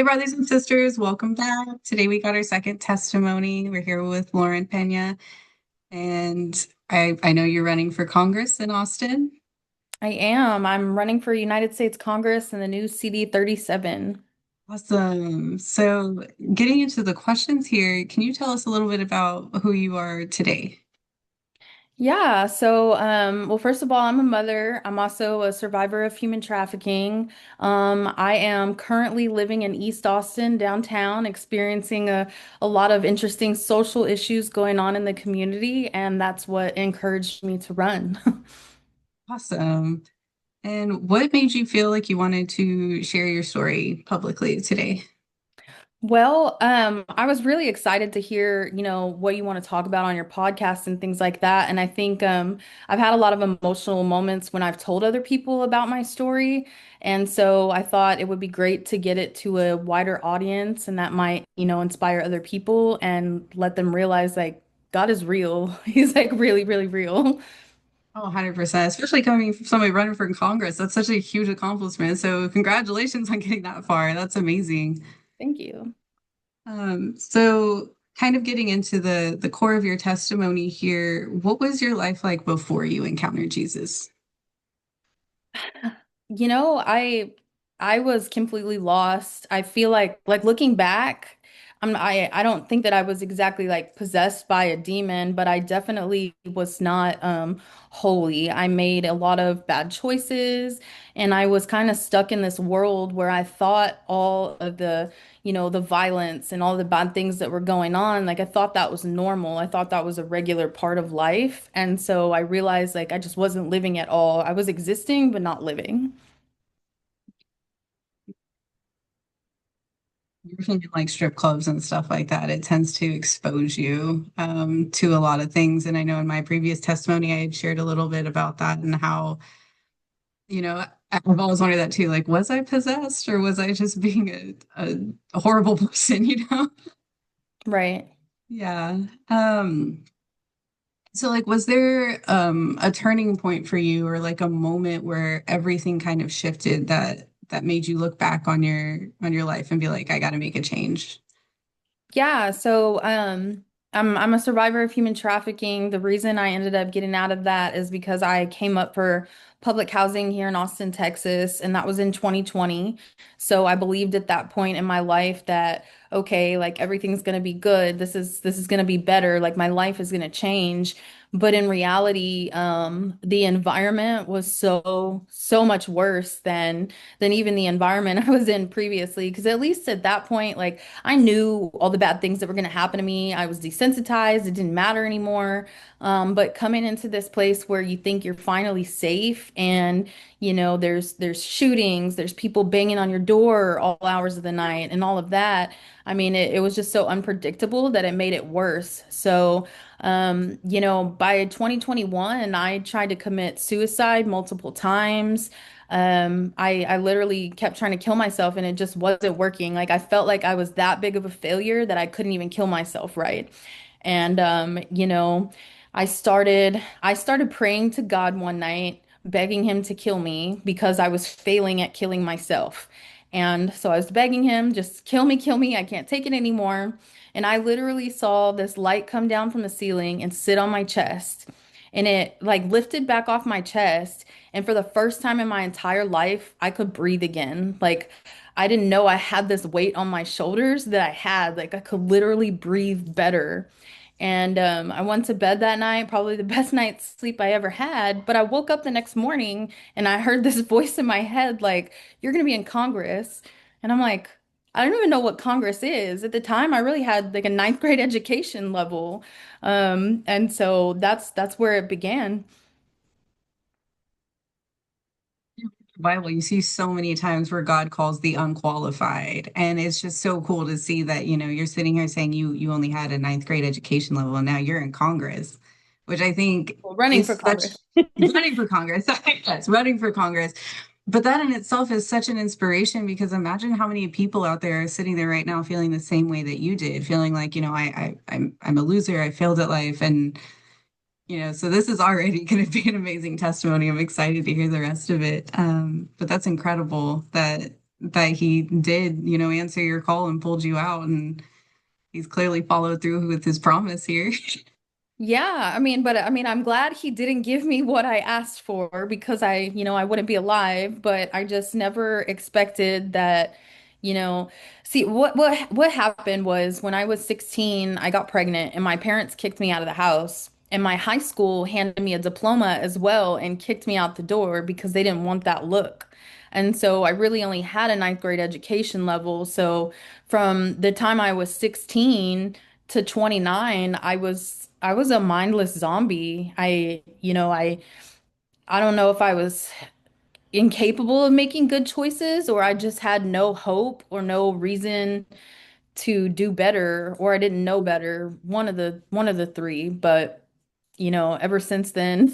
Hey, brothers and sisters, welcome back. Today we got our second testimony. We're here with Lauren Pena, and I know you're running for Congress in Austin. I am. I'm running for United States Congress in the new CD 37. Awesome. So, getting into the questions here, can you tell us a little bit about who you are today? Well, first of all, I'm a mother. I'm also a survivor of human trafficking. I am currently living in East Austin, downtown, experiencing a lot of interesting social issues going on in the community, and that's what encouraged me to run. Awesome. And what made you feel like you wanted to share your story publicly today? I was really excited to hear, what you want to talk about on your podcast and things like that. And I think I've had a lot of emotional moments when I've told other people about my story. And so I thought it would be great to get it to a wider audience and that might, inspire other people and let them realize like God is real. He's like really, really real. Oh, 100%, especially coming from somebody running for Congress. That's such a huge accomplishment. So, congratulations on getting that far. That's amazing. Thank you. So kind of getting into the core of your testimony here, what was your life like before you encountered Jesus? You know, I was completely lost. I feel like looking back, I don't think that I was exactly like possessed by a demon, but I definitely was not holy. I made a lot of bad choices and I was kind of stuck in this world where I thought all of the violence and all the bad things that were going on, like I thought that was normal. I thought that was a regular part of life. And so I realized like I just wasn't living at all. I was existing but not living. Working in like strip clubs and stuff like that, it tends to expose you to a lot of things. And I know in my previous testimony, I had shared a little bit about that and how, I've always wondered that too. Like, was I possessed or was I just being a horrible person, you know? Right. Yeah. So like was there a turning point for you or like a moment where everything kind of shifted that made you look back on your life and be like, I got to make a change? I'm a survivor of human trafficking. The reason I ended up getting out of that is because I came up for public housing here in Austin, Texas, and that was in 2020. So I believed at that point in my life that okay, like everything's going to be good. This is going to be better. Like my life is going to change. But in reality, the environment was so much worse than even the environment I was in previously. Because at least at that point, like I knew all the bad things that were going to happen to me. I was desensitized. It didn't matter anymore. But coming into this place where you think you're finally safe and there's shootings, there's people banging on your door all hours of the night and all of that. I mean, it was just so unpredictable that it made it worse. By 2021, I tried to commit suicide multiple times. I literally kept trying to kill myself and it just wasn't working. Like I felt like I was that big of a failure that I couldn't even kill myself right. And I started praying to God one night, begging him to kill me because I was failing at killing myself. And so I was begging him, just kill me, I can't take it anymore. And I literally saw this light come down from the ceiling and sit on my chest. And it like lifted back off my chest. And for the first time in my entire life, I could breathe again. Like I didn't know I had this weight on my shoulders that I had. Like I could literally breathe better. And I went to bed that night, probably the best night's sleep I ever had. But I woke up the next morning and I heard this voice in my head, like, you're going to be in Congress. And I'm like, I don't even know what Congress is. At the time, I really had like a ninth grade education level. And so that's where it began. Bible, you see so many times where God calls the unqualified. And it's just so cool to see that, you're sitting here saying you only had a ninth grade education level and now you're in Congress, which I think Well, running for is such Congress. running for Congress. Yes, running for Congress. But that in itself is such an inspiration because imagine how many people out there are sitting there right now feeling the same way that you did, feeling like, I'm a loser, I failed at life. And so this is already going to be an amazing testimony. I'm excited to hear the rest of it. But that's incredible that that he did, answer your call and pulled you out, and he's clearly followed through with his promise here. Yeah, I mean, but I mean, I'm glad he didn't give me what I asked for because I wouldn't be alive, but I just never expected that, you know, see what happened was when I was 16, I got pregnant and my parents kicked me out of the house. And my high school handed me a diploma as well and kicked me out the door because they didn't want that look. And so I really only had a ninth grade education level. So from the time I was 16 to 29, I was a mindless zombie. I don't know if I was incapable of making good choices or I just had no hope or no reason to do better or I didn't know better. One of the three, but ever since then,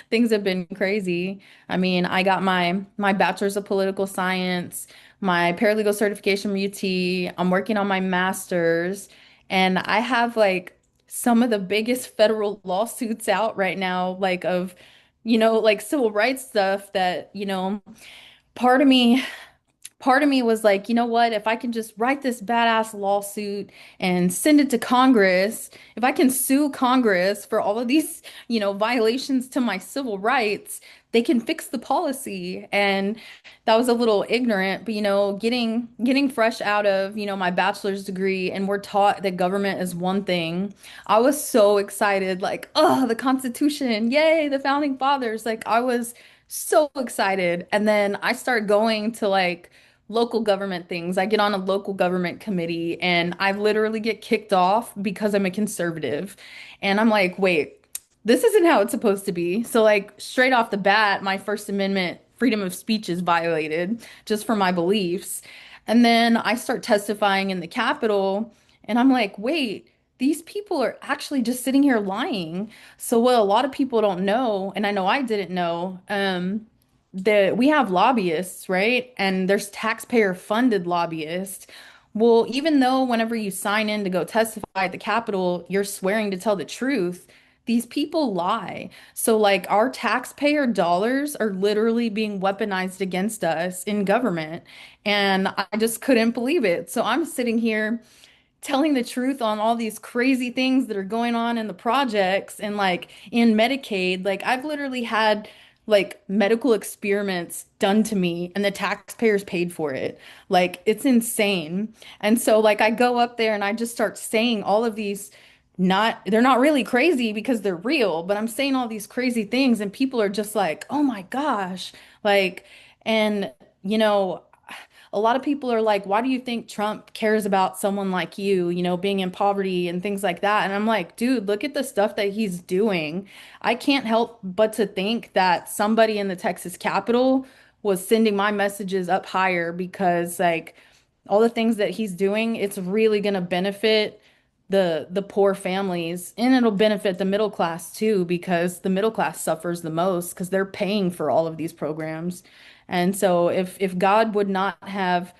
things have been crazy. I mean, I got my bachelor's of political science, my paralegal certification from UT. I'm working on my master's, and I have like some of the biggest federal lawsuits out right now, like of, like civil rights stuff that, part of me part of me was like, you know what? If I can just write this badass lawsuit and send it to Congress, if I can sue Congress for all of these, violations to my civil rights, they can fix the policy. And that was a little ignorant, but getting fresh out of, my bachelor's degree and we're taught that government is one thing. I was so excited, like, oh, the Constitution, yay, the founding fathers. Like I was so excited. And then I start going to like local government things. I get on a local government committee and I literally get kicked off because I'm a conservative. And I'm like, wait, this isn't how it's supposed to be. So, like, straight off the bat, my First Amendment freedom of speech is violated just for my beliefs. And then I start testifying in the Capitol and I'm like, wait, these people are actually just sitting here lying. So, what a lot of people don't know, and I know I didn't know, that we have lobbyists, right? And there's taxpayer funded lobbyists. Well, even though whenever you sign in to go testify at the Capitol, you're swearing to tell the truth, these people lie. So, like, our taxpayer dollars are literally being weaponized against us in government. And I just couldn't believe it. So, I'm sitting here telling the truth on all these crazy things that are going on in the projects and like in Medicaid. Like I've literally had like medical experiments done to me and the taxpayers paid for it. Like it's insane. And so like I go up there and I just start saying all of these not they're not really crazy because they're real, but I'm saying all these crazy things and people are just like, "Oh my gosh." Like and you know, a lot of people are like, why do you think Trump cares about someone like you, being in poverty and things like that? And I'm like, dude, look at the stuff that he's doing. I can't help but to think that somebody in the Texas Capitol was sending my messages up higher because like all the things that he's doing, it's really going to benefit the poor families and it'll benefit the middle class too because the middle class suffers the most because they're paying for all of these programs. And so if God would not have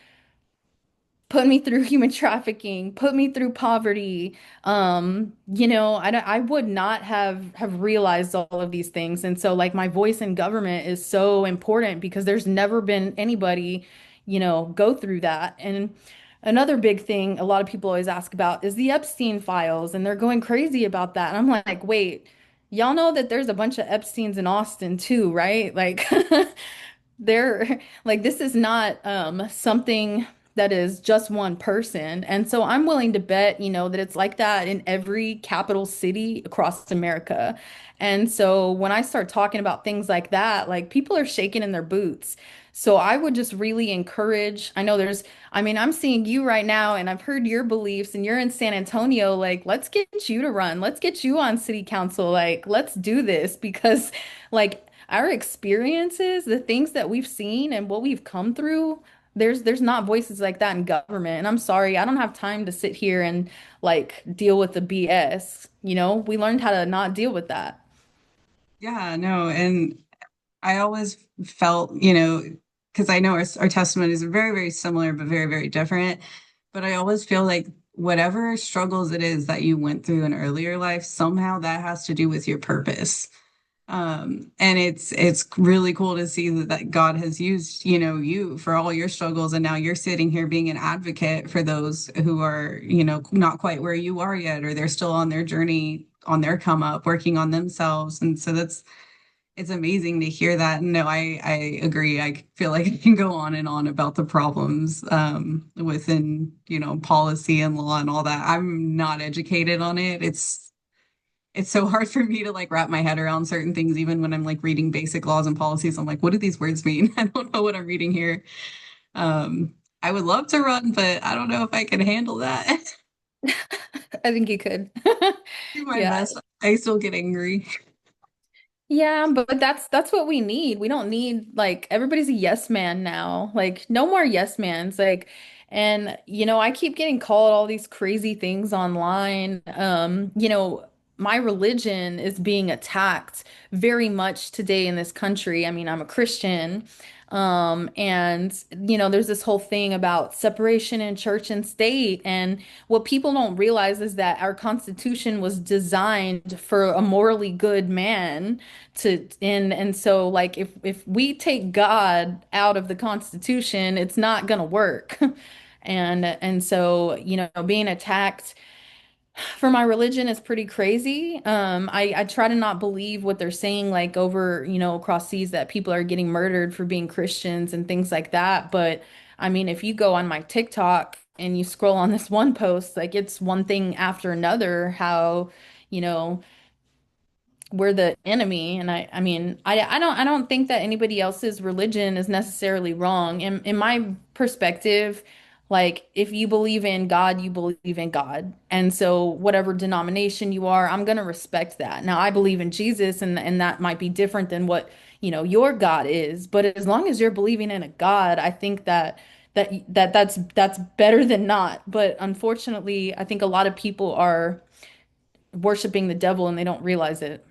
put me through human trafficking, put me through poverty, I would not have realized all of these things. And so like my voice in government is so important because there's never been anybody, go through that. And another big thing a lot of people always ask about is the Epstein files, and they're going crazy about that. And I'm like, wait, y'all know that there's a bunch of Epsteins in Austin too, right? Like they're like this is not something that is just one person. And so I'm willing to bet, that it's like that in every capital city across America. And so when I start talking about things like that, like people are shaking in their boots. So I would just really encourage, I mean, I'm seeing you right now and I've heard your beliefs and you're in San Antonio. Like, let's get you to run. Let's get you on city council. Like, let's do this because like our experiences, the things that we've seen and what we've come through, there's not voices like that in government. And I'm sorry, I don't have time to sit here and like deal with the BS. We learned how to not deal with that. Yeah, no, and I always felt, because I know our testimonies are very, very similar, but very, very different. But I always feel like whatever struggles it is that you went through in earlier life, somehow that has to do with your purpose. And it's really cool to see that God has used, you for all your struggles, and now you're sitting here being an advocate for those who are, not quite where you are yet, or they're still on their journey, on their come up, working on themselves. And so it's amazing to hear that. And no, I agree. I feel like I can go on and on about the problems within, policy and law and all that. I'm not educated on it. It's so hard for me to like wrap my head around certain things, even when I'm like reading basic laws and policies. I'm like, what do these words mean? I don't know what I'm reading here. I would love to run, but I don't know if I can handle that. I think you could. Do my Yeah. best. I still get angry. Yeah, but that's what we need. We don't need like everybody's a yes man now. Like no more yes mans. Like and I keep getting called all these crazy things online. My religion is being attacked very much today in this country. I mean, I'm a Christian. And there's this whole thing about separation in church and state. And what people don't realize is that our Constitution was designed for a morally good man and so like if we take God out of the Constitution, it's not gonna work. And so, being attacked for my religion is pretty crazy. I try to not believe what they're saying, like over, across seas that people are getting murdered for being Christians and things like that. But I mean, if you go on my TikTok and you scroll on this one post, like it's one thing after another, how, you know, we're the enemy. And I mean I don't think that anybody else's religion is necessarily wrong in my perspective. Like if you believe in God, you believe in God, and so whatever denomination you are, I'm gonna respect that. Now I believe in Jesus, and that might be different than what your God is, but as long as you're believing in a God, I think that's better than not. But unfortunately, I think a lot of people are worshiping the devil and they don't realize it.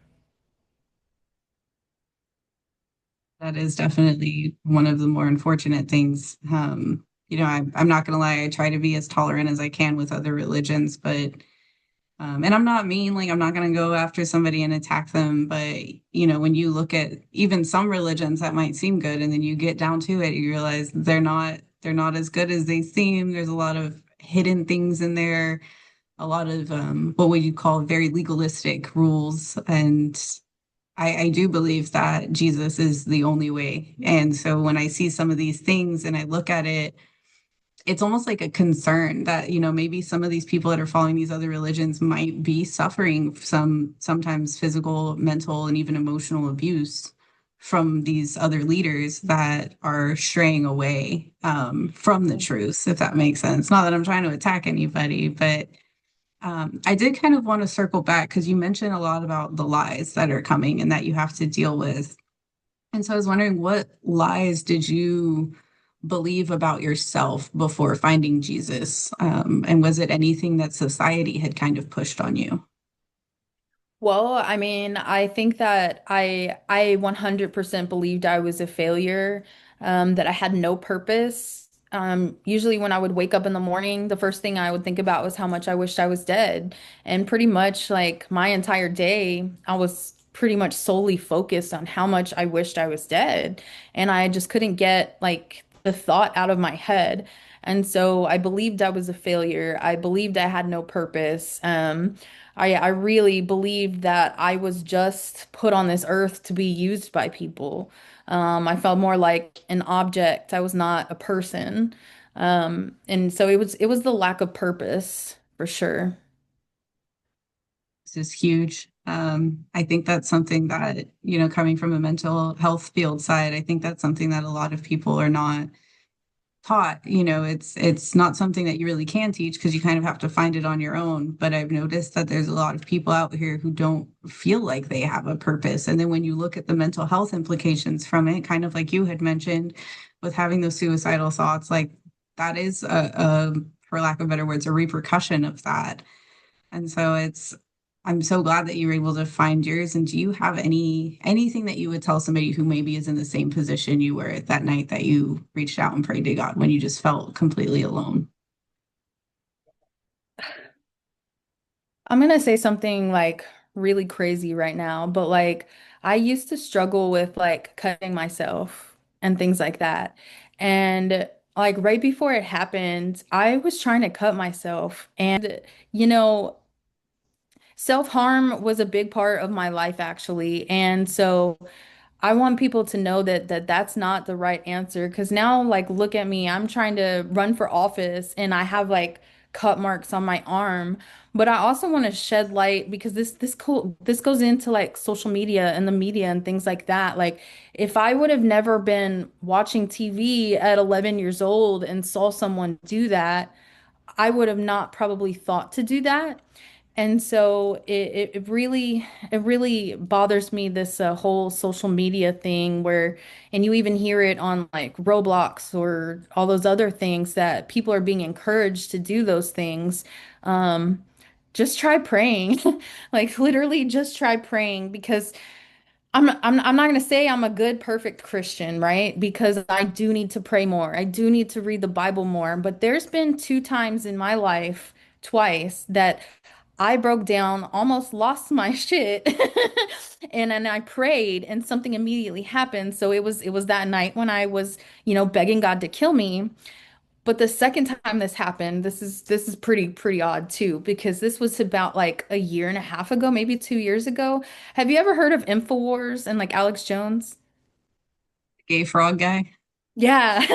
That is definitely one of the more unfortunate things. I'm not going to lie, I try to be as tolerant as I can with other religions, but, and I'm not mean, like, I'm not going to go after somebody and attack them. But, when you look at even some religions that might seem good, and then you get down to it, you realize they're not as good as they seem. There's a lot of hidden things in there, a lot of what would you call very legalistic rules. And I do believe that Jesus is the only way. And so when I see some of these things and I look at it, it's almost like a concern that, maybe some of these people that are following these other religions might be suffering sometimes physical, mental, and even emotional abuse from these other leaders that are straying away from the truth, if that makes sense. Not that I'm trying to attack anybody, but I did kind of want to circle back because you mentioned a lot about the lies that are coming and that you have to deal with. And so I was wondering, what lies did you believe about yourself before finding Jesus? And was it anything that society had kind of pushed on you? Well, I mean, I think that I 100% believed I was a failure, that I had no purpose. Usually when I would wake up in the morning, the first thing I would think about was how much I wished I was dead. And pretty much like my entire day, I was pretty much solely focused on how much I wished I was dead. And I just couldn't get like the thought out of my head. And so I believed I was a failure. I believed I had no purpose. I really believed that I was just put on this earth to be used by people. I felt more like an object. I was not a person. And so it was the lack of purpose for sure. This is huge. I think that's something that, coming from a mental health field side, I think that's something that a lot of people are not taught. It's not something that you really can teach because you kind of have to find it on your own. But I've noticed that there's a lot of people out here who don't feel like they have a purpose. And then when you look at the mental health implications from it, kind of like you had mentioned with having those suicidal thoughts, like that is for lack of better words, a repercussion of that. And so I'm so glad that you were able to find yours. And do you have anything that you would tell somebody who maybe is in the same position you were at that night that you reached out and prayed to God when you just felt completely alone? I'm gonna say something like really crazy right now, but like I used to struggle with like cutting myself and things like that. And like right before it happened, I was trying to cut myself. And, you know, self-harm was a big part of my life actually. And so I want people to know that that's not the right answer because now like look at me, I'm trying to run for office and I have like cut marks on my arm. But I also want to shed light because this goes into like social media and the media and things like that. Like if I would have never been watching TV at 11 years old and saw someone do that, I would have not probably thought to do that. And so it really bothers me this whole social media thing where and you even hear it on like Roblox or all those other things that people are being encouraged to do those things. Um, just try praying. Like literally just try praying because I'm not going to say I'm a good, perfect Christian, right? Because I do need to pray more. I do need to read the Bible more. But there's been two times in my life, twice, that I broke down, almost lost my shit. And then I prayed and something immediately happened. So it was that night when I was, begging God to kill me. But the second time this happened, this is pretty odd too, because this was about like a year and a half ago, maybe 2 years ago. Have you ever heard of InfoWars and like Alex Jones? Gay frog guy. Yeah.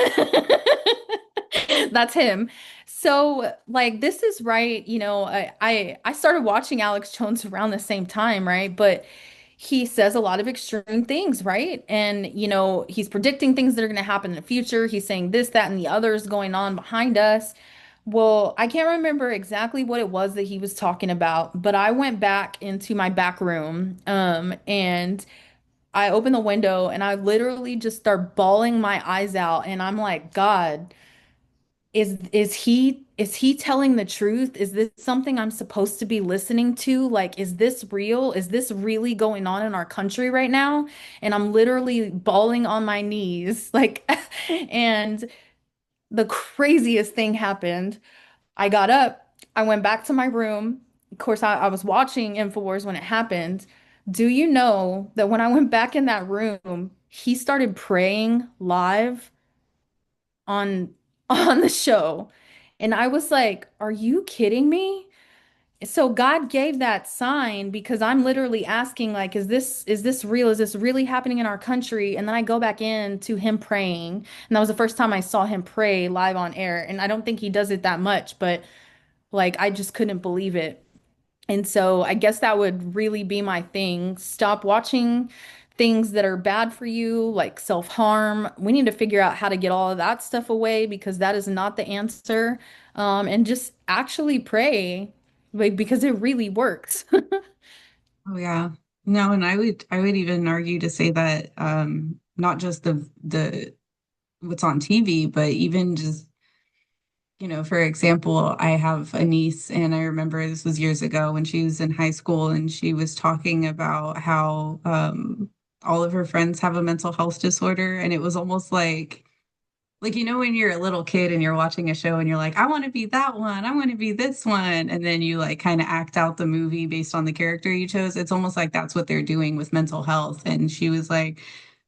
That's him. So, like, this is right. I started watching Alex Jones around the same time, right? But he says a lot of extreme things, right? And, he's predicting things that are going to happen in the future. He's saying this, that, and the other is going on behind us. Well, I can't remember exactly what it was that he was talking about, but I went back into my back room, and I opened the window and I literally just start bawling my eyes out, and I'm like, God. Is he telling the truth? Is this something I'm supposed to be listening to? Like, is this real? Is this really going on in our country right now? And I'm literally bawling on my knees. Like, and the craziest thing happened. I got up, I went back to my room. Of course, I was watching InfoWars when it happened. Do you know that when I went back in that room, he started praying live on on the show. And I was like, "Are you kidding me?" So God gave that sign because I'm literally asking like, is this real? Is this really happening in our country? And then I go back in to him praying. And that was the first time I saw him pray live on air. And I don't think he does it that much, but like I just couldn't believe it. And so I guess that would really be my thing. Stop watching things that are bad for you, like self-harm. We need to figure out how to get all of that stuff away because that is not the answer. And just actually pray, like because it really works. Oh yeah. No, and I would even argue to say that not just the what's on TV, but even just, for example, I have a niece and I remember this was years ago when she was in high school and she was talking about how all of her friends have a mental health disorder and it was almost like, when you're a little kid and you're watching a show and you're like, I want to be that one, I want to be this one. And then you like kind of act out the movie based on the character you chose. It's almost like that's what they're doing with mental health. And she was like,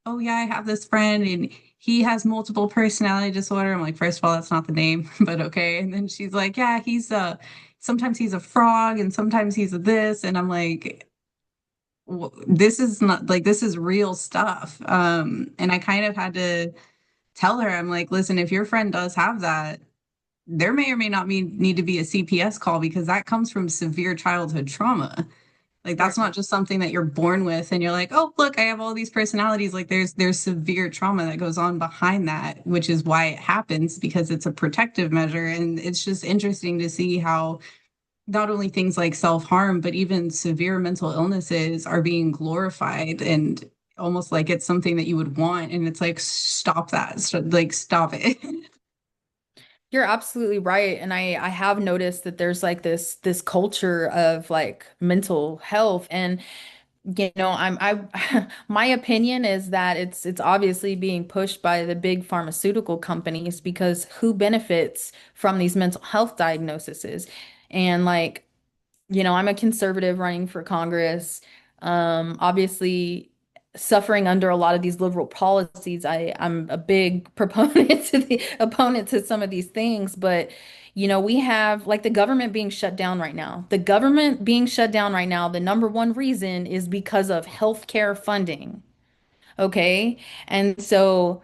oh, yeah, I have this friend and he has multiple personality disorder. I'm like, first of all, that's not the name, but okay. And then she's like, yeah, sometimes he's a frog and sometimes he's a this. And I'm like, this is not like, this is real stuff. And I kind of had to tell her, I'm like, listen, if your friend does have that, there may or may not need to be a CPS call because that comes from severe childhood trauma. Like Right. that's not just something that you're born with and you're like, oh, look, I have all these personalities. Like there's severe trauma that goes on behind that, which is why it happens because it's a protective measure. And it's just interesting to see how not only things like self-harm, but even severe mental illnesses are being glorified and almost like it's something that you would want. And it's like, stop that. Like, stop it. You're absolutely right. And I have noticed that there's like this culture of like mental health and my opinion is that it's obviously being pushed by the big pharmaceutical companies because who benefits from these mental health diagnoses? And like I'm a conservative running for Congress. Obviously, suffering under a lot of these liberal policies, I'm a big proponent to the opponent to some of these things. But, we have like the government being shut down right now. The government being shut down right now, the number one reason is because of healthcare funding. Okay. And so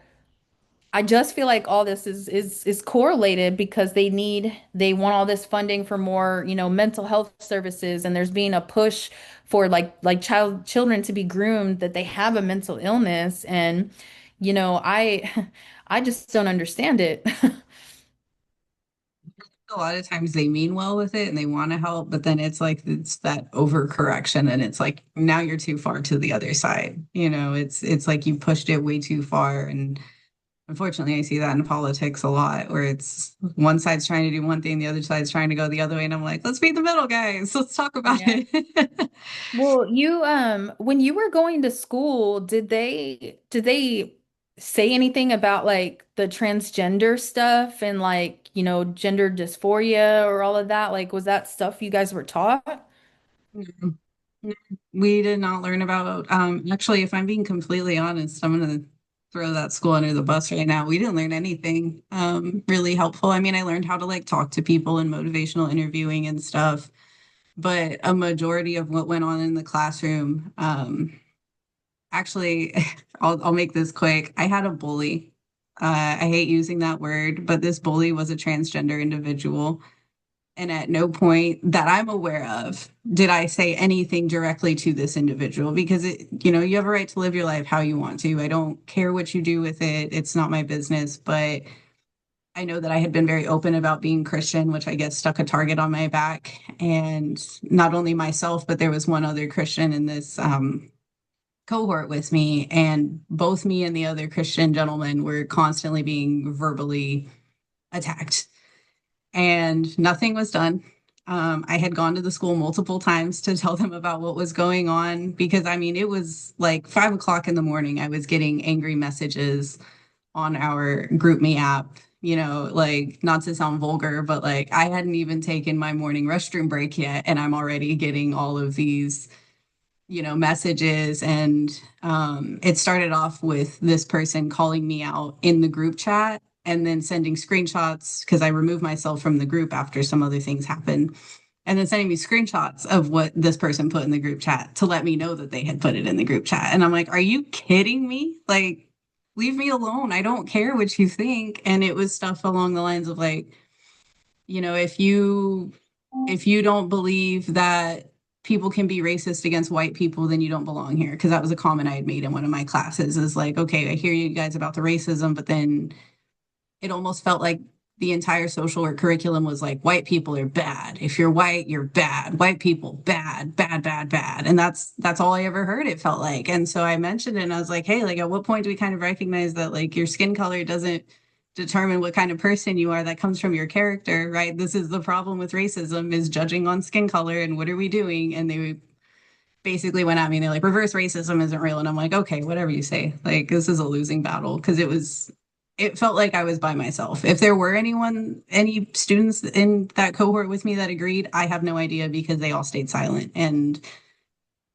I just feel like all this is correlated because they want all this funding for more, mental health services, and there's being a push for children to be groomed that they have a mental illness, and I I just don't understand it. A lot of times they mean well with it and they want to help, but then it's like it's that overcorrection and it's like now you're too far to the other side. It's like you pushed it way too far. And unfortunately, I see that in politics a lot where it's one side's trying to do one thing, the other side's trying to go the other way. And I'm like, let's be the middle, guys. Let's talk about Yeah. it. Well, when you were going to school, did they say anything about like the transgender stuff and like, gender dysphoria or all of that? Like, was that stuff you guys were taught? We did not learn about, actually, if I'm being completely honest, I'm going to throw that school under the bus right now. We didn't learn anything really helpful. I mean, I learned how to like talk to people and motivational interviewing and stuff, but a majority of what went on in the classroom, actually, I'll make this quick. I had a bully. I hate using that word, but this bully was a transgender individual. And at no point that I'm aware of did I say anything directly to this individual because you have a right to live your life how you want to. I don't care what you do with it. It's not my business. But I know that I had been very open about being Christian, which I guess stuck a target on my back. And not only myself, but there was one other Christian in this cohort with me. And both me and the other Christian gentleman were constantly being verbally attacked and nothing was done. I had gone to the school multiple times to tell them about what was going on because I mean, it was like 5 o'clock in the morning. I was getting angry messages on our GroupMe app, like not to sound vulgar, but like I hadn't even taken my morning restroom break yet, and I'm already getting all of these messages. And it started off with this person calling me out in the group chat and then sending screenshots because I removed myself from the group after some other things happened. And then sending me screenshots of what this person put in the group chat to let me know that they had put it in the group chat. And I'm like, are you kidding me? Like, leave me alone. I don't care what you think. And it was stuff along the lines of like, if you don't believe that people can be racist against white people, then you don't belong here. Because that was a comment I had made in one of my classes is like, okay, I hear you guys about the racism, but then it almost felt like the entire social work curriculum was like, white people are bad. If you're white, you're bad. White people, bad, bad, bad, bad. And that's all I ever heard it felt like. And so I mentioned it and I was like, hey, like at what point do we kind of recognize that like your skin color doesn't determine what kind of person you are? That comes from your character, right? This is the problem with racism is judging on skin color and what are we doing? And they basically went at me and they're like, reverse racism isn't real. And I'm like, okay, whatever you say. Like, this is a losing battle because it felt like I was by myself. If there were any students in that cohort with me that agreed, I have no idea because they all stayed silent. And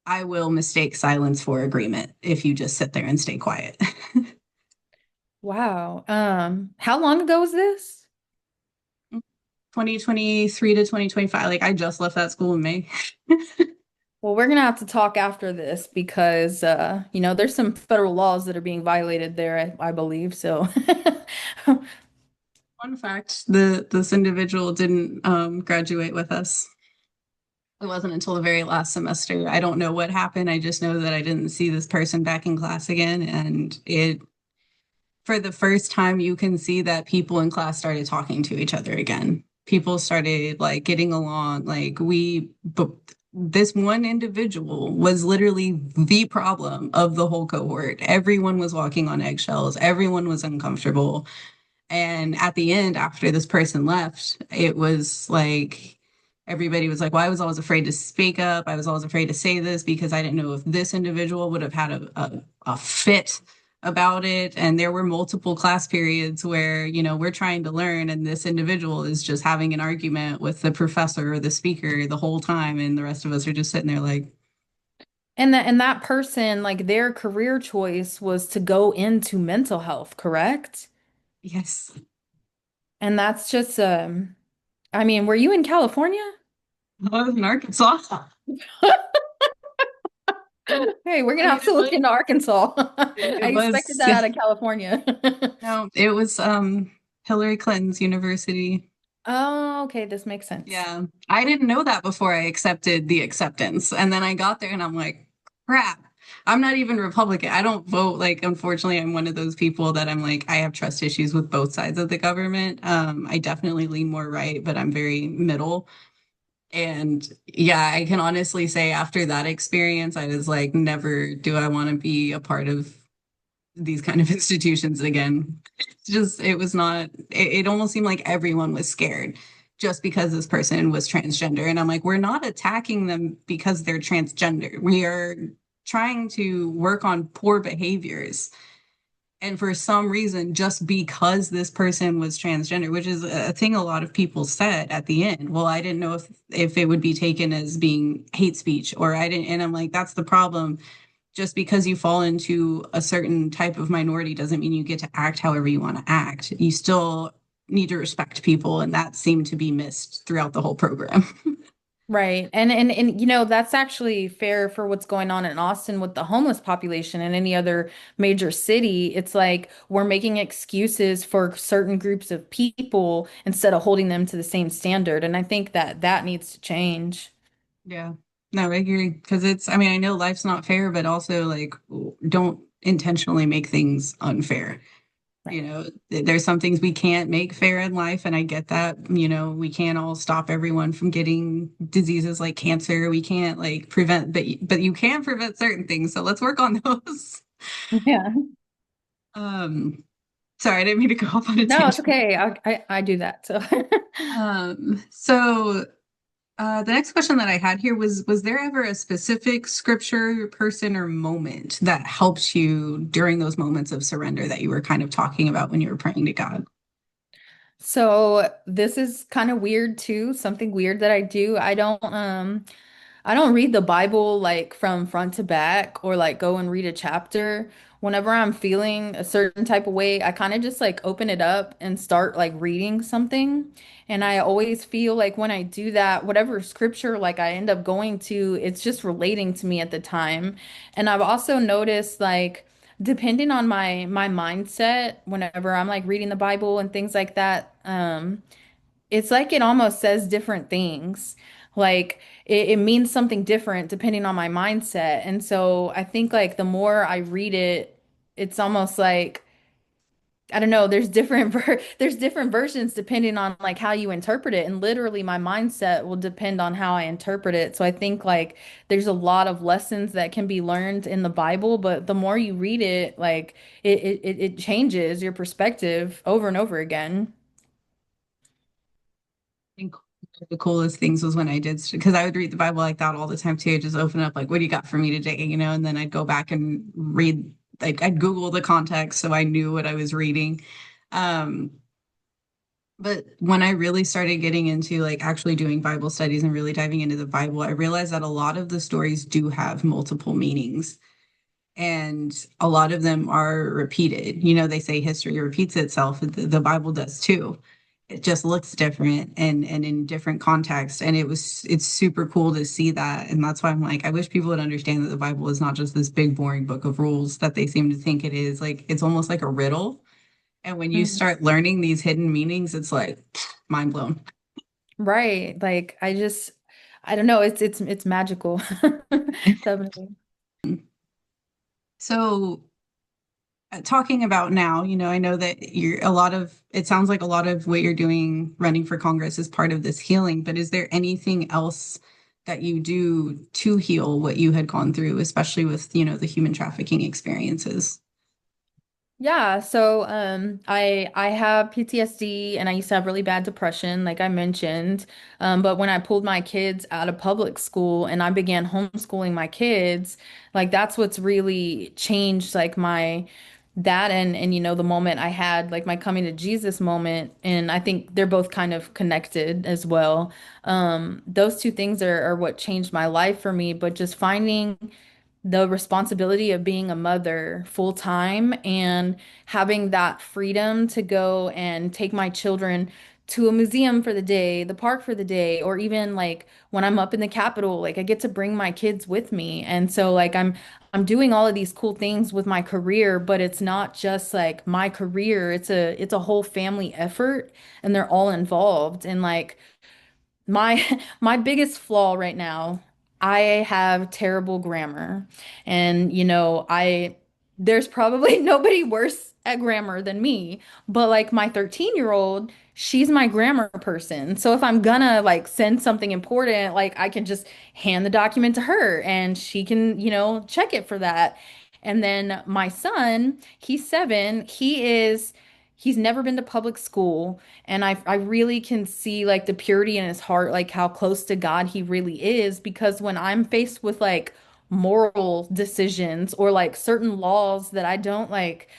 I will mistake silence for agreement if you just sit there and stay quiet. Wow. How long ago was this? 2023 to 2025. Like, I just left that school in May. Well, we're gonna have to talk after this because there's some federal laws that are being violated there, I believe. So Fun fact, this individual didn't graduate with us. It wasn't until the very last semester. I don't know what happened. I just know that I didn't see this person back in class again. And for the first time, you can see that people in class started talking to each other again. People started like getting along. But this one individual was literally the problem of the whole cohort. Everyone was walking on eggshells. Everyone was uncomfortable. And at the end, after this person left, it was like everybody was like, well, I was always afraid to speak up. I was always afraid to say this because I didn't know if this individual would have had a fit about it. And there were multiple class periods where, we're trying to learn and this individual is just having an argument with the professor or the speaker the whole time. And the rest of us are just sitting there like, And that person, like their career choice was to go into mental health, correct? yes, And that's just I mean, were you in California? I was in Arkansas. Hey, we're I gonna mean, have to look into Arkansas. it I expected was, that out of California. no, it was Hillary Clinton's university. Oh, okay, this makes sense. Yeah. I didn't know that before I accepted the acceptance. And then I got there and I'm like, crap. I'm not even Republican. I don't vote. Like, unfortunately, I'm one of those people that I'm like, I have trust issues with both sides of the government. I definitely lean more right, but I'm very middle. And yeah, I can honestly say after that experience, I was like, never do I want to be a part of these kind of institutions again. It's just, it was not, it almost seemed like everyone was scared just because this person was transgender. And I'm like, we're not attacking them because they're transgender. We are trying to work on poor behaviors. And for some reason, just because this person was transgender, which is a thing a lot of people said at the end, well, I didn't know if it would be taken as being hate speech, or I didn't. And I'm like, that's the problem. Just because you fall into a certain type of minority doesn't mean you get to act however you want to act. You still need to respect people, and that seemed to be missed throughout the whole program. Right. And you know, that's actually fair for what's going on in Austin with the homeless population and any other major city. It's like we're making excuses for certain groups of people instead of holding them to the same standard. And I think that that needs to change. Yeah. No, I agree. Because I mean, I know life's not fair, but also like don't intentionally make things unfair. Right. There's some things we can't make fair in life, and I get that. We can't all stop everyone from getting diseases like cancer. We can't like prevent, but you can prevent certain things. So let's work on those. Yeah. Um, Sorry, I didn't mean to go off on a No, it's tangent. okay. I do that. So So the next question that I had here was there ever a specific scripture, person, or moment that helped you during those moments of surrender that you were kind of talking about when you were praying to God? so this is kind of weird too, something weird that I do. I don't read the Bible like from front to back or like go and read a chapter. Whenever I'm feeling a certain type of way, I kind of just like open it up and start like reading something. And I always feel like when I do that, whatever scripture like I end up going to, it's just relating to me at the time. And I've also noticed like depending on my mindset, whenever I'm like reading the Bible and things like that, it's like it almost says different things. Like it means something different depending on my mindset. And so I think like the more I read it, it's almost like I don't know, there's there's different versions depending on like how you interpret it. And literally my mindset will depend on how I interpret it. So I think like there's a lot of lessons that can be learned in the Bible, but the more you read it, like it changes your perspective over and over again. Think one of the coolest things was when I did, because I would read the Bible like that all the time too. I'd just open up like, what do you got for me today? And then I'd go back and read, like I'd Google the context so I knew what I was reading. Um, but when I really started getting into like actually doing Bible studies and really diving into the Bible, I realized that a lot of the stories do have multiple meanings. And a lot of them are repeated. They say history repeats itself. The Bible does too. It just looks different and in different contexts. And it's super cool to see that. And that's why I'm like, I wish people would understand that the Bible is not just this big, boring book of rules that they seem to think it is. Like it's almost like a riddle. And when you Mhm. start learning these hidden meanings, it's like mind blown. Right. Like I don't know, it's magical. Definitely. So talking about now, I know that it sounds like a lot of what you're doing running for Congress is part of this healing, but is there anything else that you do to heal what you had gone through, especially with, the human trafficking experiences? Yeah, so I have PTSD and I used to have really bad depression, like I mentioned. But when I pulled my kids out of public school and I began homeschooling my kids, like that's what's really changed like that and the moment I had like my coming to Jesus moment, and I think they're both kind of connected as well. Those two things are what changed my life for me, but just finding the responsibility of being a mother full time and having that freedom to go and take my children to a museum for the day, the park for the day, or even like when I'm up in the Capitol, like I get to bring my kids with me. And so like I'm doing all of these cool things with my career, but it's not just like my career, it's a whole family effort and they're all involved. And like my my biggest flaw right now, I have terrible grammar. And I there's probably nobody worse at grammar than me, but like my 13-year-old, she's my grammar person. So if I'm gonna like send something important, like I can just hand the document to her and she can, check it for that. And then my son, he's 7, he's never been to public school. And I really can see like the purity in his heart, like how close to God he really is. Because when I'm faced with like moral decisions or like certain laws that I don't like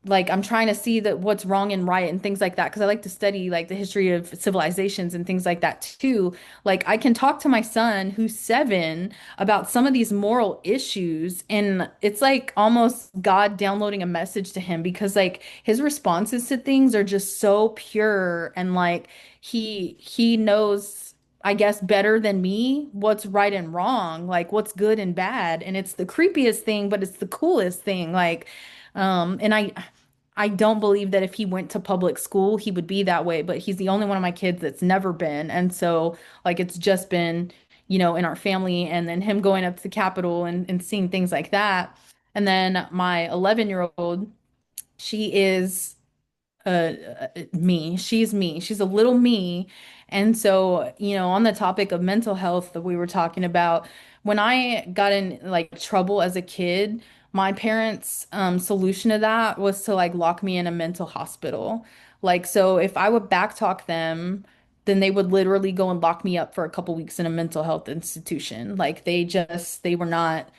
I'm trying to see that what's wrong and right and things like that because I like to study like the history of civilizations and things like that too. Like I can talk to my son who's 7 about some of these moral issues and it's like almost God downloading a message to him because like his responses to things are just so pure and like he knows I guess better than me what's right and wrong, like what's good and bad. And it's the creepiest thing, but it's the coolest thing. Like and I don't believe that if he went to public school, he would be that way, but he's the only one of my kids that's never been. And so, like, it's just been, in our family, and then him going up to the Capitol and seeing things like that. And then my 11-year-old, she is me. She's me. She's a little me. And so, on the topic of mental health that we were talking about, when I got in like trouble as a kid, my parents' solution to that was to like lock me in a mental hospital. Like, so if I would backtalk them, then they would literally go and lock me up for a couple weeks in a mental health institution. Like they were not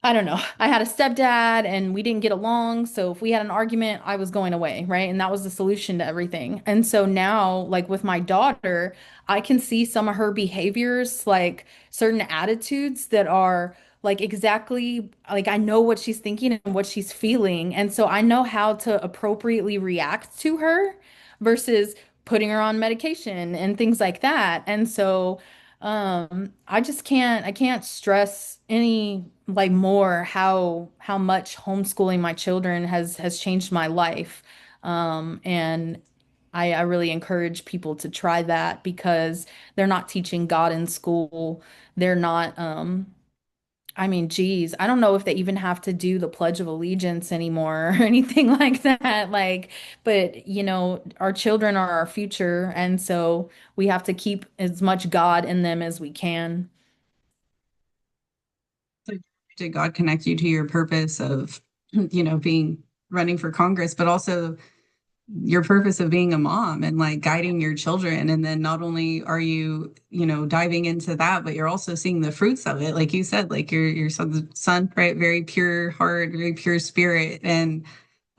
I don't know. I had a stepdad and we didn't get along. So if we had an argument, I was going away, right? And that was the solution to everything. And so now, like with my daughter, I can see some of her behaviors, like certain attitudes that are like exactly like I know what she's thinking and what she's feeling. And so I know how to appropriately react to her versus putting her on medication and things like that. And so I can't stress any like more how much homeschooling my children has changed my life. And I really encourage people to try that because they're not teaching God in school. They're not I mean, geez, I don't know if they even have to do the Pledge of Allegiance anymore or anything like that. Like, but our children are our future, and so we have to keep as much God in them as we can. Like, did God connect you to your purpose of, being running for Congress, but also your purpose of being a mom and like guiding your children? And then not only are you, diving into that, but you're also seeing the fruits of it. Like you said, like your son, right? Very pure heart, very pure spirit. And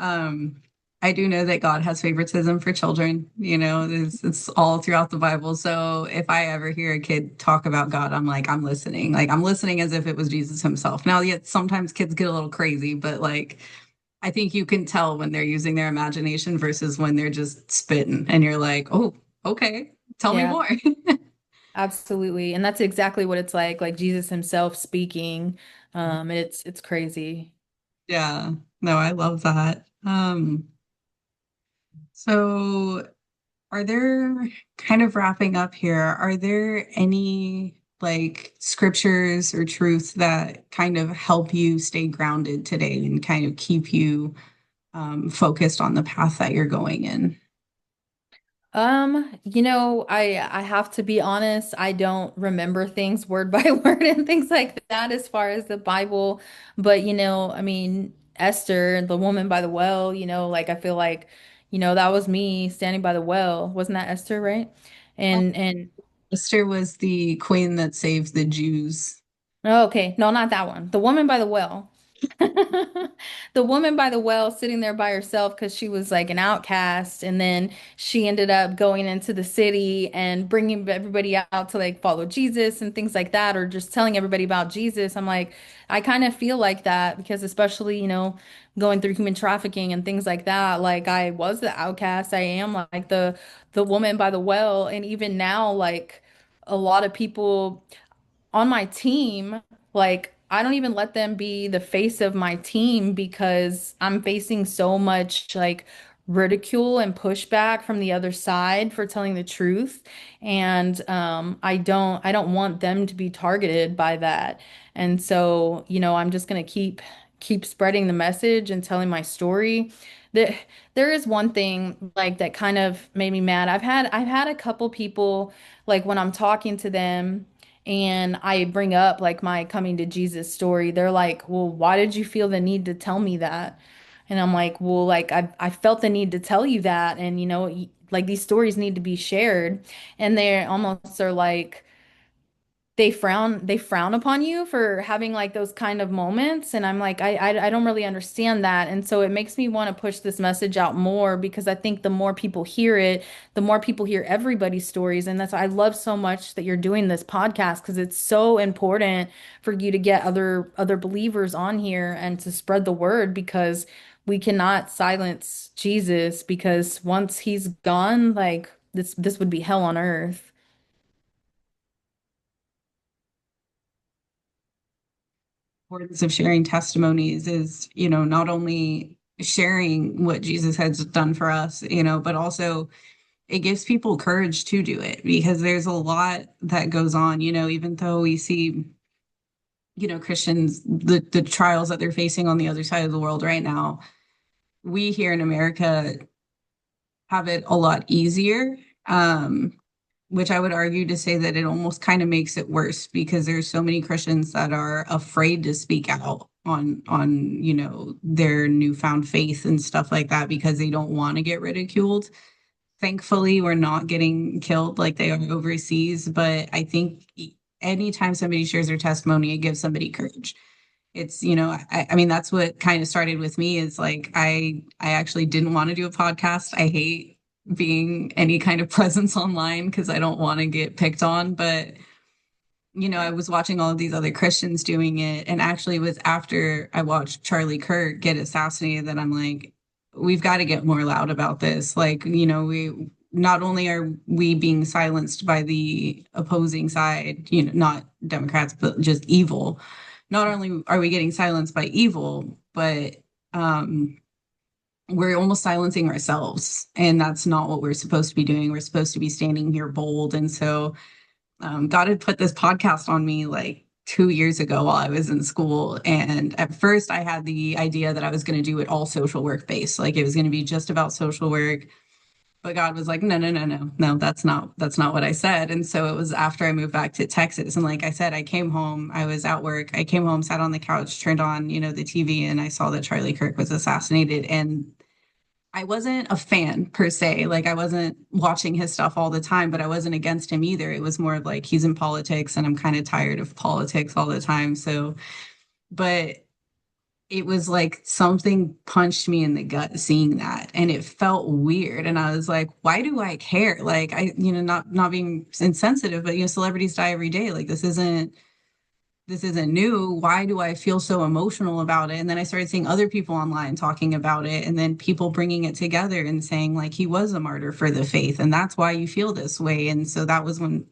um, I do know that God has favoritism for children. It's all throughout the Bible. So if I ever hear a kid talk about God, I'm like, I'm listening. Like I'm listening as if it was Jesus himself. Now, yet sometimes kids get a little crazy, but like I think you can tell when they're using their imagination versus when they're just spitting, and you're like, oh, okay, tell me Yeah, more. absolutely. And that's exactly what it's like Jesus himself speaking. And it's crazy. Yeah, no, I love that. So are there, kind of wrapping up here, are there any like scriptures or truths that kind of help you stay grounded today and kind of keep you focused on the path that you're going in? I have to be honest, I don't remember things word by word and things like that as far as the Bible. But I mean, Esther, the woman by the well, like I feel like, that was me standing by the well. Wasn't that Esther, right? And Esther was the queen that saved the Jews. oh, okay, no, not that one. The woman by the well. The woman by the well sitting there by herself because she was like an outcast, and then she ended up going into the city and bringing everybody out to like follow Jesus and things like that, or just telling everybody about Jesus. I'm like, I kind of feel like that because especially, going through human trafficking and things like that, like I was the outcast. I am like the woman by the well, and even now, like a lot of people on my team, like I don't even let them be the face of my team because I'm facing so much like ridicule and pushback from the other side for telling the truth. And I don't want them to be targeted by that. And so, I'm just gonna keep spreading the message and telling my story. There, there is one thing like that kind of made me mad. I've had a couple people like when I'm talking to them and I bring up like my coming to Jesus story, they're like, "Well, why did you feel the need to tell me that?" And I'm like, "Well, like I felt the need to tell you that, and like these stories need to be shared." And they almost are like they frown upon you for having like those kind of moments, and I'm like I don't really understand that, and so it makes me want to push this message out more because I think the more people hear it, the more people hear everybody's stories. And that's why I love so much that you're doing this podcast because it's so important for you to get other believers on here and to spread the word because we cannot silence Jesus because once he's gone, like this would be hell on earth. Importance of sharing testimonies is, not only sharing what Jesus has done for us, but also it gives people courage to do it because there's a lot that goes on, even though we see, Christians, the trials that they're facing on the other side of the world right now. We here in America have it a lot easier. Which I would argue to say that it almost kind of makes it worse because there's so many Christians that are afraid to speak out on their newfound faith and stuff like that because they don't want to get ridiculed. Thankfully, we're not getting killed like they are overseas, but I think anytime somebody shares their testimony, it gives somebody courage. It's, I mean, that's what kind of started with me is like I actually didn't want to do a podcast. I hate being any kind of presence online because I don't want to get picked on. But, I was watching all of these other Christians doing it. And actually it was after I watched Charlie Kirk get assassinated that I'm like, we've got to get more loud about this. Like, we not only are we being silenced by the opposing side, not Democrats, but just evil. Not only are we getting silenced by evil, but um we're almost silencing ourselves. And that's not what we're supposed to be doing. We're supposed to be standing here bold. And so God had put this podcast on me like 2 years ago while I was in school. And at first, I had the idea that I was going to do it all social work based, like it was going to be just about social work. But God was like, no, no, no, no, no, that's not what I said. And so it was after I moved back to Texas. And like I said, I came home, I was at work, I came home, sat on the couch, turned on, the TV, and I saw that Charlie Kirk was assassinated. And I wasn't a fan per se. Like I wasn't watching his stuff all the time, but I wasn't against him either. It was more of like he's in politics and I'm kind of tired of politics all the time. So, but it was like something punched me in the gut seeing that and it felt weird and I was like, why do I care? Like I, not being insensitive, but celebrities die every day. Like this isn't new. Why do I feel so emotional about it? And then I started seeing other people online talking about it, and then people bringing it together and saying, like, he was a martyr for the faith, and that's why you feel this way. And so that was when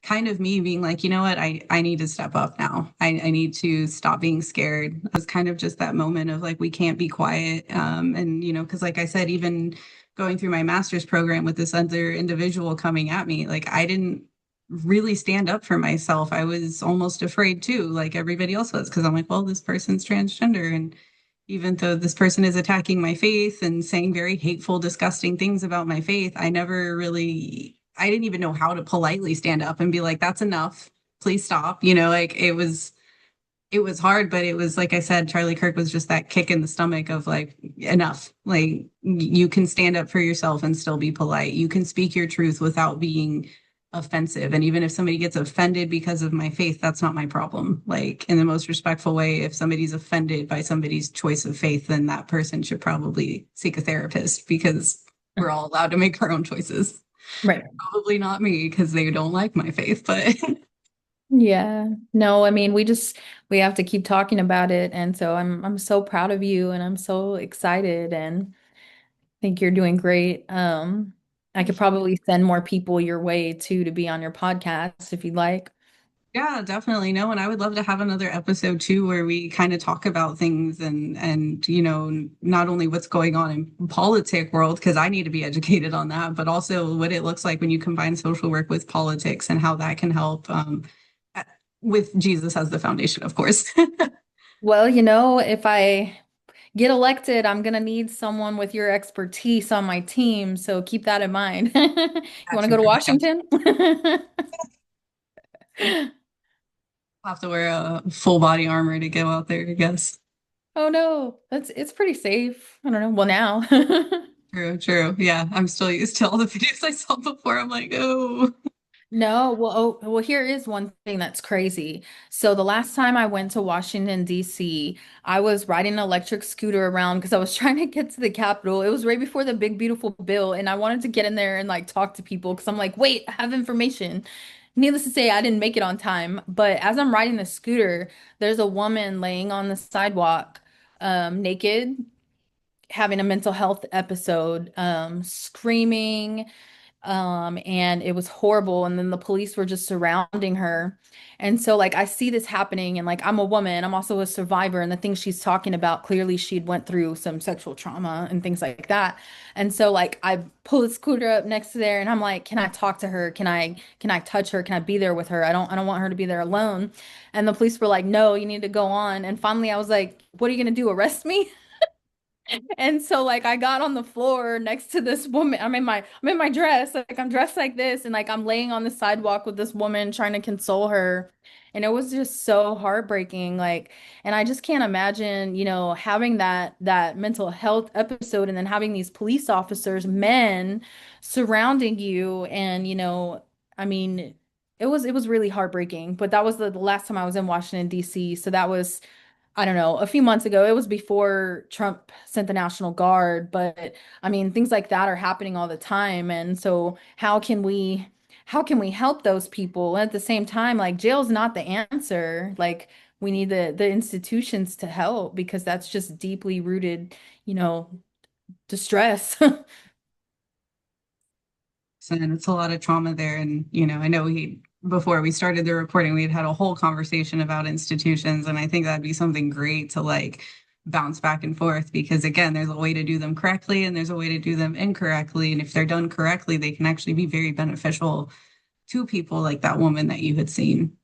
kind of me being like, you know what, I need to step up now. I need to stop being scared. It was kind of just that moment of like, we can't be quiet. And, because like I said, even going through my master's program with this other individual coming at me, like I didn't really stand up for myself. I was almost afraid too, like everybody else was, because I'm like, well, this person's transgender. And even though this person is attacking my faith and saying very hateful, disgusting things about my faith, I didn't even know how to politely stand up and be like, that's enough. Please stop. Like it was hard, but it was like I said, Charlie Kirk was just that kick in the stomach of like, enough. Like you can stand up for yourself and still be polite. You can speak your truth without being offensive. And even if somebody gets offended because of my faith, that's not my problem. Like in the most respectful way, if somebody's offended by somebody's choice of faith, then that person should probably seek a therapist because we're all allowed to make our own choices. Right. Probably not me because they don't like my faith, but Yeah. No, I mean, we have to keep talking about it. And so I'm so proud of you and I'm so excited and think you're doing great. I could probably send more people your way too to be on your podcast if you'd like. yeah, definitely. No, and I would love to have another episode too where we kind of talk about things and not only what's going on in politic world because I need to be educated on that, but also what it looks like when you combine social work with politics and how that can help with Jesus as the foundation, of course. Well, if I get elected, I'm gonna need someone with your expertise on my team, so keep that in mind. You want to Got go you. to Got Washington? I'll have to wear a full body armor to go out there, I guess. Oh no, it's pretty safe. I don't know. Well, now. True, true. Yeah, I'm still used to all the videos I saw before. I'm like, oh, No, well, here is one thing that's crazy. So the last time I went to Washington, D.C., I was riding an electric scooter around because I was trying to get to the Capitol. It was right before the big, beautiful bill, and I wanted to get in there and like talk to people because I'm like, wait, I have information. Needless to say, I didn't make it on time. But as I'm riding the scooter, there's a woman laying on the sidewalk, naked, having a mental health episode, screaming and it was horrible. And then the police were just surrounding her. And so, like, I see this happening, and like, I'm a woman, I'm also a survivor. And the things she's talking about, clearly, she'd went through some sexual trauma and things like that. And so, like, I pull the scooter up next to there, and I'm like, can I talk to her? Can I touch her? Can I be there with her? I don't want her to be there alone. And the police were like, no, you need to go on. And finally, I was like, what are you gonna do? Arrest me? And so like I got on the floor next to this woman. I'm in my dress. Like I'm dressed like this and like I'm laying on the sidewalk with this woman trying to console her. And it was just so heartbreaking. Like, and I just can't imagine, having that mental health episode and then having these police officers, men surrounding you and I mean, it was really heartbreaking. But that was the last time I was in Washington, D.C. So that was I don't know, a few months ago. It was before Trump sent the National Guard, but I mean, things like that are happening all the time. And so how can we help those people? And at the same time, like jail's not the answer. Like we need the institutions to help because that's just deeply rooted, you know, distress. and it's a lot of trauma there. And, I know before we started the recording, we had had a whole conversation about institutions. And I think that'd be something great to like bounce back and forth because, again, there's a way to do them correctly and there's a way to do them incorrectly. And if they're done correctly, they can actually be very beneficial to people like that woman that you had seen.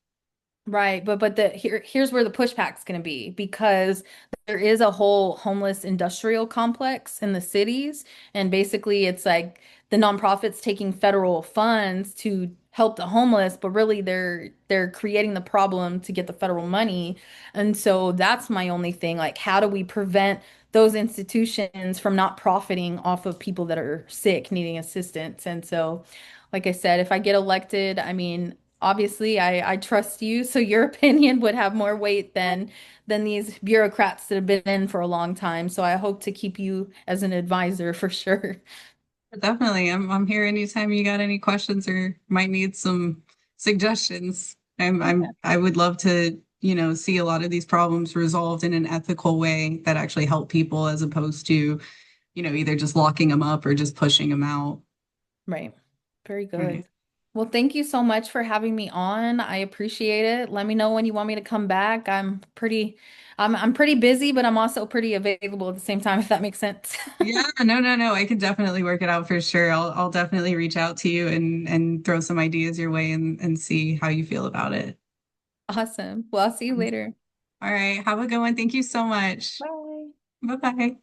Right, but here's where the pushback's going to be because there is a whole homeless industrial complex in the cities, and basically it's like the nonprofits taking federal funds to help the homeless, but really they're creating the problem to get the federal money. And so that's my only thing, like how do we prevent those institutions from not profiting off of people that are sick, needing assistance? And so, like I said, if I get elected, I mean, obviously I trust you, so your opinion would have more weight than these bureaucrats that have been in for a long time. So I hope to keep you as an advisor for sure. Definitely. I'm here anytime you got any questions or might need some suggestions. I would love to, see a lot of these problems resolved in an ethical way that actually help people as opposed to, either just locking them up or just pushing them out. Right. Very Right. good. Well, thank you so much for having me on. I appreciate it. Let me know when you want me to come back. I'm pretty busy, but I'm also pretty available at the same time, if that makes sense. Yeah, no, no, no. I can definitely work it out for sure. I'll definitely reach out to you and throw some ideas your way and see how you feel about it. Awesome. Well, I'll see you later. All right. Have a good one. Thank you so much. Bye. Bye-bye.